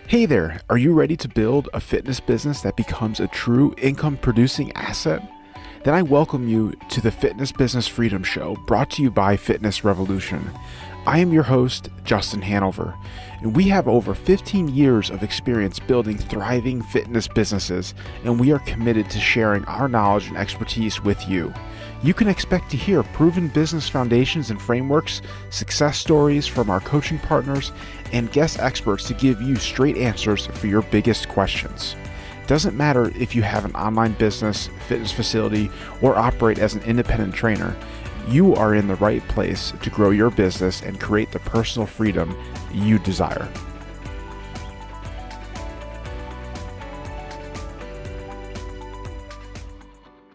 Hey there, are you ready to build a fitness business that becomes a true income producing asset? Then I welcome you to the Fitness Business Freedom Show, brought to you by Fitness Revolution. I am your host, Justin Hanover, and we have over 15 years of experience building thriving fitness businesses, and we are committed to sharing our knowledge and expertise with you. You can expect to hear proven business foundations and frameworks, success stories from our coaching partners, and guest experts to give you straight answers for your biggest questions. Doesn't matter if you have an online business, fitness facility, or operate as an independent trainer, you are in the right place to grow your business and create the personal freedom you desire.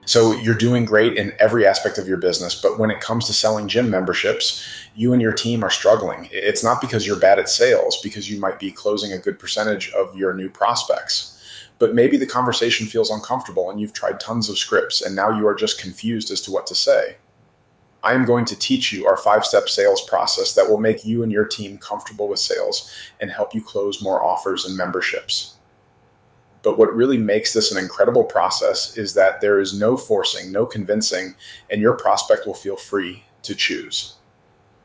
So you're doing great in every aspect of your business, but when it comes to selling gym memberships, you and your team are struggling. It's not because you're bad at sales, because you might be closing a good percentage of your new prospects. But maybe the conversation feels uncomfortable and you've tried tons of scripts and now you are just confused as to what to say. I am going to teach you our 5-step sales process that will make you and your team comfortable with sales and help you close more offers and memberships. But what really makes this an incredible process is that there is no forcing, no convincing, and your prospect will feel free to choose.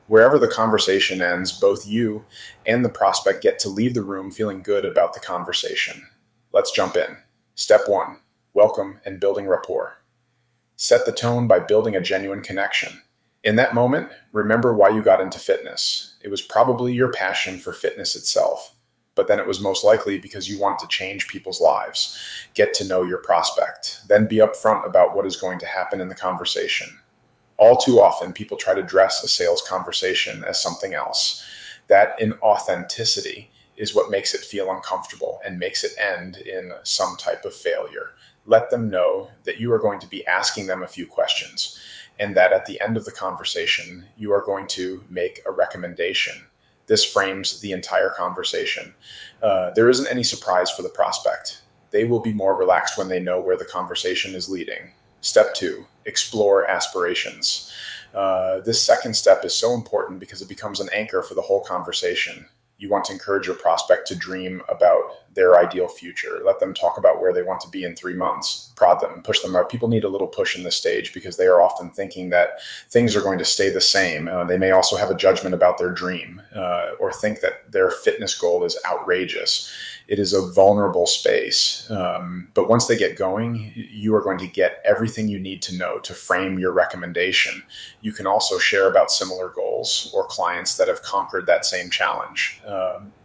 Wherever the conversation ends, both you and the prospect get to leave the room feeling good about the conversation. Let's jump in. Step 1, welcome and building rapport. Set the tone by building a genuine connection. In that moment, remember why you got into fitness. It was probably your passion for fitness itself. But then it was most likely because you want to change people's lives. Get to know your prospect. Then be upfront about what is going to happen in the conversation. All too often, people try to dress a sales conversation as something else. That inauthenticity is what makes it feel uncomfortable and makes it end in some type of failure. Let them know that you are going to be asking them a few questions and that at the end of the conversation, you are going to make a recommendation. This frames the entire conversation. There isn't any surprise for the prospect. They will be more relaxed when they know where the conversation is leading. Step 2, explore aspirations. This second step is so important because it becomes an anchor for the whole conversation. You want to encourage your prospect to dream about their ideal future. Let them talk about where they want to be in 3 months. Prod them, push them out. People need a little push in this stage because they are often thinking that things are going to stay the same. They may also have a judgment about their dream or think that their fitness goal is outrageous. It is a vulnerable space. But once they get going, you are going to get everything you need to know to frame your recommendation. You can also share about similar goals or clients that have conquered that same challenge.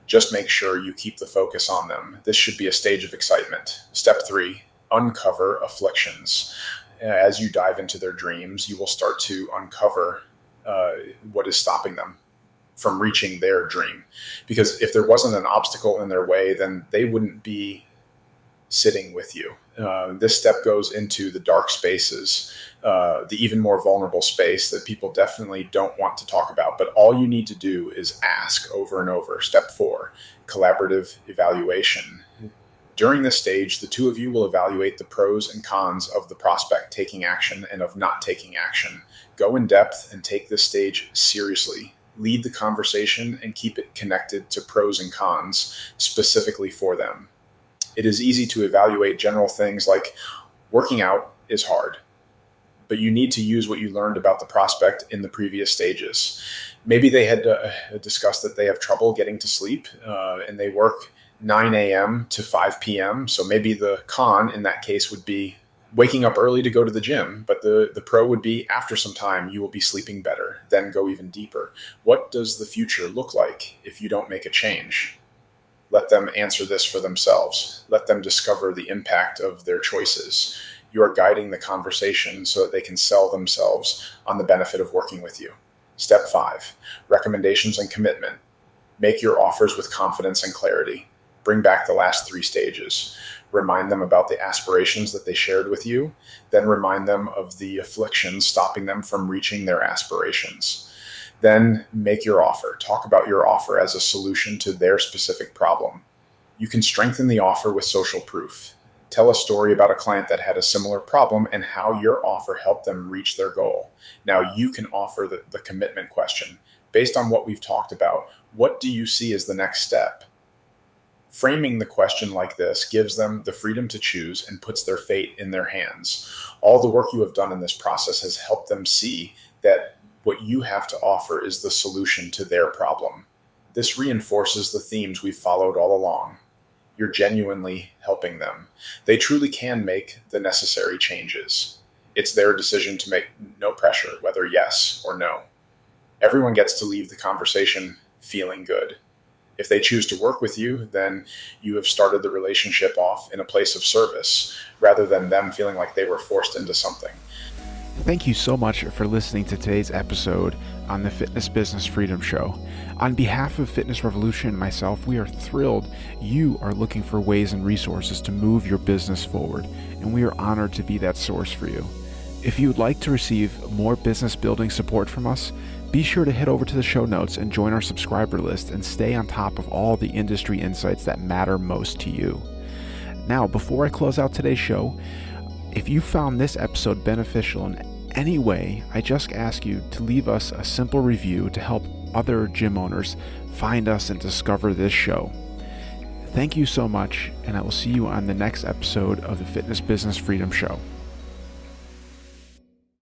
Just make sure you keep the focus on them. This should be a stage of excitement. Step 3, uncover afflictions. As you dive into their dreams, you will start to uncover what is stopping them from reaching their dream. Because if there wasn't an obstacle in their way, then they wouldn't be sitting with you. This step goes into the dark spaces, the even more vulnerable space that people definitely don't want to talk about. But all you need to do is ask over and over. Step 4, collaborative evaluation. During this stage, the two of you will evaluate the pros and cons of the prospect taking action and of not taking action. Go in depth and take this stage seriously. Lead the conversation and keep it connected to pros and cons specifically for them. It is easy to evaluate general things like working out is hard, but you need to use what you learned about the prospect in the previous stages. Maybe they had discussed that they have trouble getting to sleep and they work 9 a.m. to 5 p.m. So maybe the con in that case would be waking up early to go to the gym, but the pro would be after some time, you will be sleeping better, then go even deeper. What does the future look like if you don't make a change? Let them answer this for themselves. Let them discover the impact of their choices. You are guiding the conversation so that they can sell themselves on the benefit of working with you. Step 5, recommendations and commitment. Make your offers with confidence and clarity. Bring back the last 3 stages. Remind them about the aspirations that they shared with you, then remind them of the afflictions stopping them from reaching their aspirations. Then make your offer. Talk about your offer as a solution to their specific problem. You can strengthen the offer with social proof. Tell a story about a client that had a similar problem and how your offer helped them reach their goal. Now you can offer the commitment question. Based on what we've talked about, what do you see as the next step? Framing the question like this gives them the freedom to choose and puts their fate in their hands. All the work you have done in this process has helped them see that what you have to offer is the solution to their problem. This reinforces the themes we've followed all along. You're genuinely helping them. They truly can make the necessary changes. It's their decision to make, no pressure, whether yes or no. Everyone gets to leave the conversation feeling good. If they choose to work with you, then you have started the relationship off in a place of service rather than them feeling like they were forced into something. Thank you so much for listening to today's episode on the Fitness Business Freedom Show. On behalf of Fitness Revolution and myself, we are thrilled you are looking for ways and resources to move your business forward, and we are honored to be that source for you. If you would like to receive more business building support from us, be sure to head over to the show notes and join our subscriber list and stay on top of all the industry insights that matter most to you. Now, before I close out today's show, if you found this episode beneficial in any way, I just ask you to leave us a simple review to help other gym owners find us and discover this show. Thank you so much, and I will see you on the next episode of the Fitness Business Freedom Show.